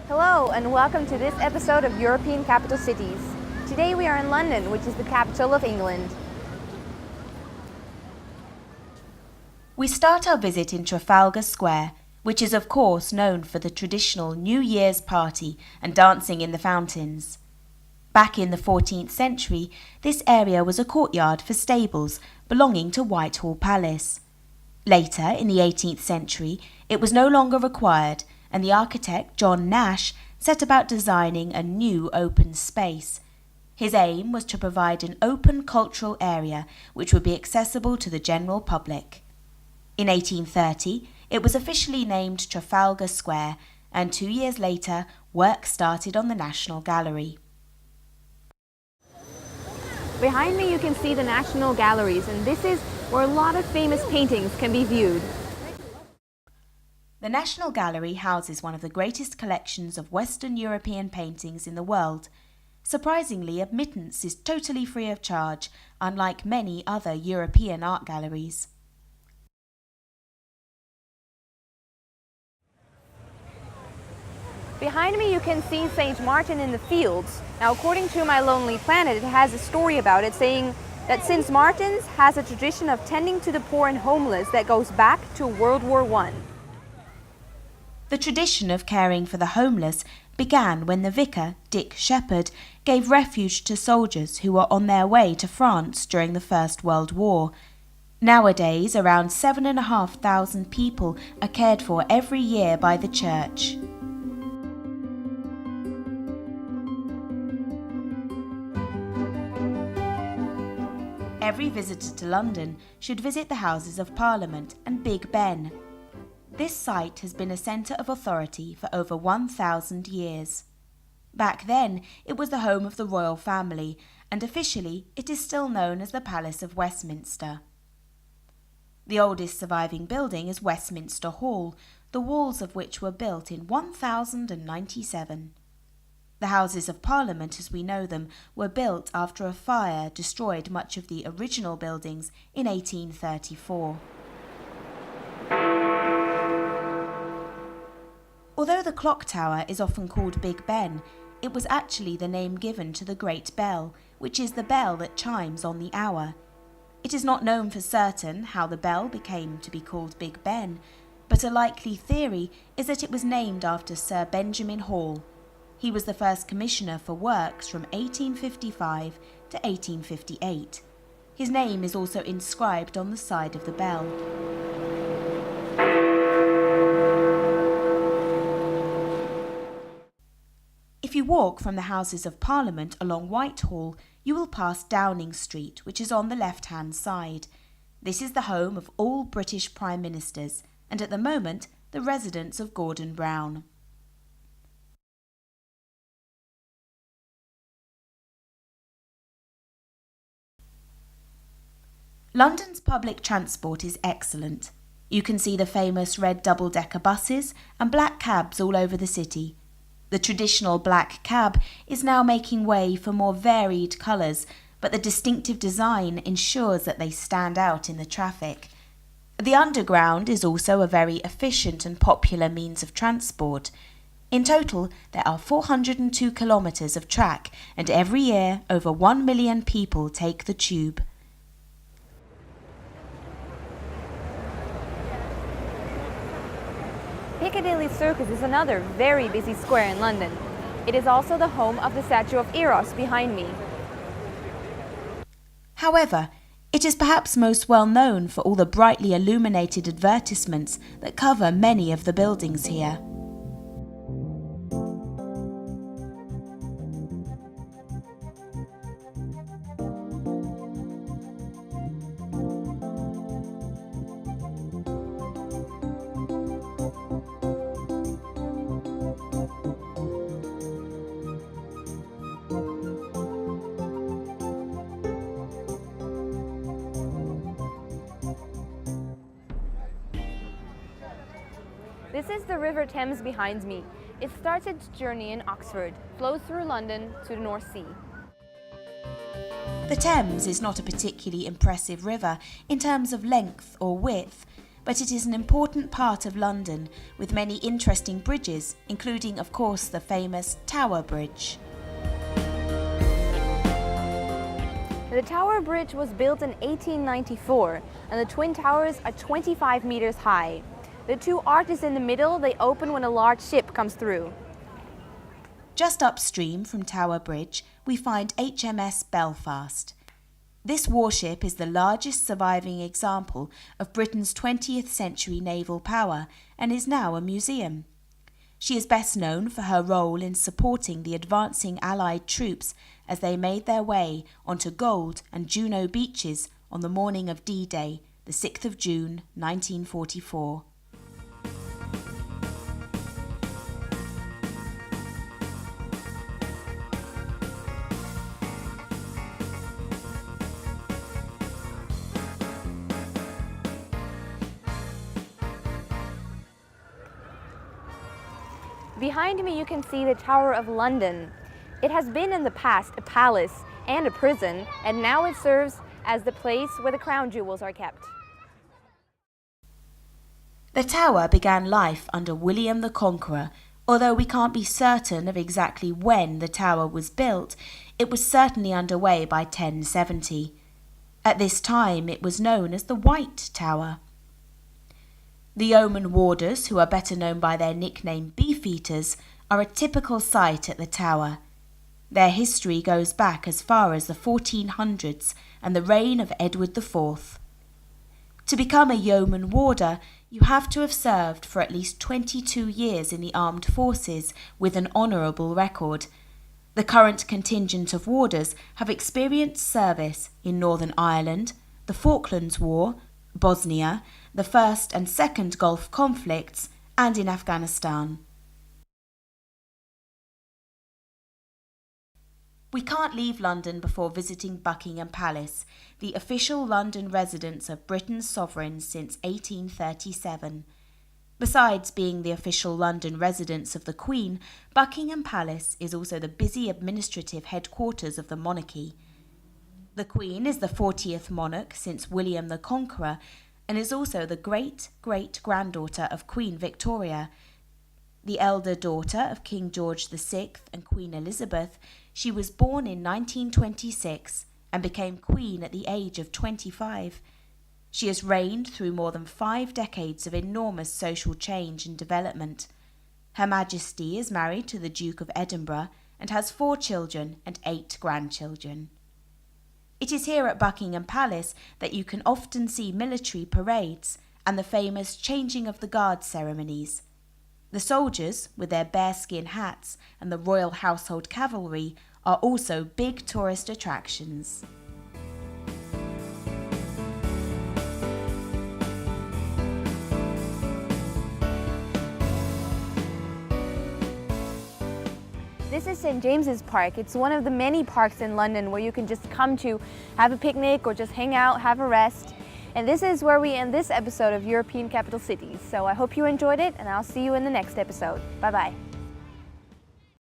Hello and welcome to this episode of European Capital Cities. Today we are in London, which is the capital of England. We start our visit in Trafalgar Square, which is of course known for the traditional New Year's party and dancing in the fountains. Back in the 14th century, this area was a courtyard for stables belonging to Whitehall Palace. Later, in the 18th century, it was no longer required, and the architect John Nash set about designing a new open space. His aim was to provide an open cultural area which would be accessible to the general public. In 1830, it was officially named Trafalgar Square, and 2 years later, work started on the National Gallery. Behind me you can see the National Galleries, and this is where a lot of famous paintings can be viewed. The National Gallery houses one of the greatest collections of Western European paintings in the world. Surprisingly, admittance is totally free of charge, unlike many other European art galleries. Behind me you can see St. Martin in the Fields. Now, according to My Lonely Planet, it has a story about it saying that St. Martin's has a tradition of tending to the poor and homeless that goes back to World War I. The tradition of caring for the homeless began when the vicar, Dick Shepherd, gave refuge to soldiers who were on their way to France during the First World War. Nowadays, around 7,500 people are cared for every year by the church. Every visitor to London should visit the Houses of Parliament and Big Ben. This site has been a centre of authority for over 1,000 years. Back then, it was the home of the royal family, and officially it is still known as the Palace of Westminster. The oldest surviving building is Westminster Hall, the walls of which were built in 1097. The Houses of Parliament, as we know them, were built after a fire destroyed much of the original buildings in 1834. Although the clock tower is often called Big Ben, it was actually the name given to the Great Bell, which is the bell that chimes on the hour. It is not known for certain how the bell became to be called Big Ben, but a likely theory is that it was named after Sir Benjamin Hall. He was the first commissioner for works from 1855 to 1858. His name is also inscribed on the side of the bell. If you walk from the Houses of Parliament along Whitehall, you will pass Downing Street, which is on the left-hand side. This is the home of all British Prime Ministers, and at the moment, the residence of Gordon Brown. London's public transport is excellent. You can see the famous red double-decker buses and black cabs all over the city. The traditional black cab is now making way for more varied colours, but the distinctive design ensures that they stand out in the traffic. The Underground is also a very efficient and popular means of transport. In total, there are 402 kilometres of track, and every year over 1 million people take the tube. Piccadilly Circus is another very busy square in London. It is also the home of the statue of Eros behind me. However, it is perhaps most well known for all the brightly illuminated advertisements that cover many of the buildings here. This is the River Thames behind me. It starts its journey in Oxford, flows through London to the North Sea. The Thames is not a particularly impressive river in terms of length or width, but it is an important part of London with many interesting bridges, including, of course, the famous Tower Bridge. The Tower Bridge was built in 1894, and the Twin Towers are 25 meters high. The two arches in the middle, they open when a large ship comes through. Just upstream from Tower Bridge, we find HMS Belfast. This warship is the largest surviving example of Britain's 20th century naval power and is now a museum. She is best known for her role in supporting the advancing Allied troops as they made their way onto Gold and Juno beaches on the morning of D-Day, the 6th of June 1944. Behind me you can see the Tower of London. It has been in the past a palace and a prison, and now it serves as the place where the crown jewels are kept. The tower began life under William the Conqueror. Although we can't be certain of exactly when the tower was built, it was certainly underway by 1070. At this time it was known as the White Tower. The Yeoman Warders, who are better known by their nickname Beefeaters, are a typical sight at the tower. Their history goes back as far as the 1400s and the reign of Edward IV. To become a yeoman warder, you have to have served for at least 22 years in the armed forces with an honourable record. The current contingent of warders have experienced service in Northern Ireland, the Falklands War, Bosnia, the First and Second Gulf conflicts, and in Afghanistan. We can't leave London before visiting Buckingham Palace, the official London residence of Britain's sovereign since 1837. Besides being the official London residence of the Queen, Buckingham Palace is also the busy administrative headquarters of the monarchy. The Queen is the 40th monarch since William the Conqueror and is also the great-great-granddaughter of Queen Victoria. The elder daughter of King George VI and Queen Elizabeth, she was born in 1926 and became Queen at the age of 25. She has reigned through more than 5 decades of enormous social change and development. Her Majesty is married to the Duke of Edinburgh and has 4 children and 8 grandchildren. It is here at Buckingham Palace that you can often see military parades and the famous changing of the guard ceremonies. The soldiers, with their bearskin hats, and the royal household cavalry are also big tourist attractions. This is St. James's Park. It's one of the many parks in London where you can just come to have a picnic or just hang out, have a rest. And this is where we end this episode of European Capital Cities. So I hope you enjoyed it, and I'll see you in the next episode. Bye-bye.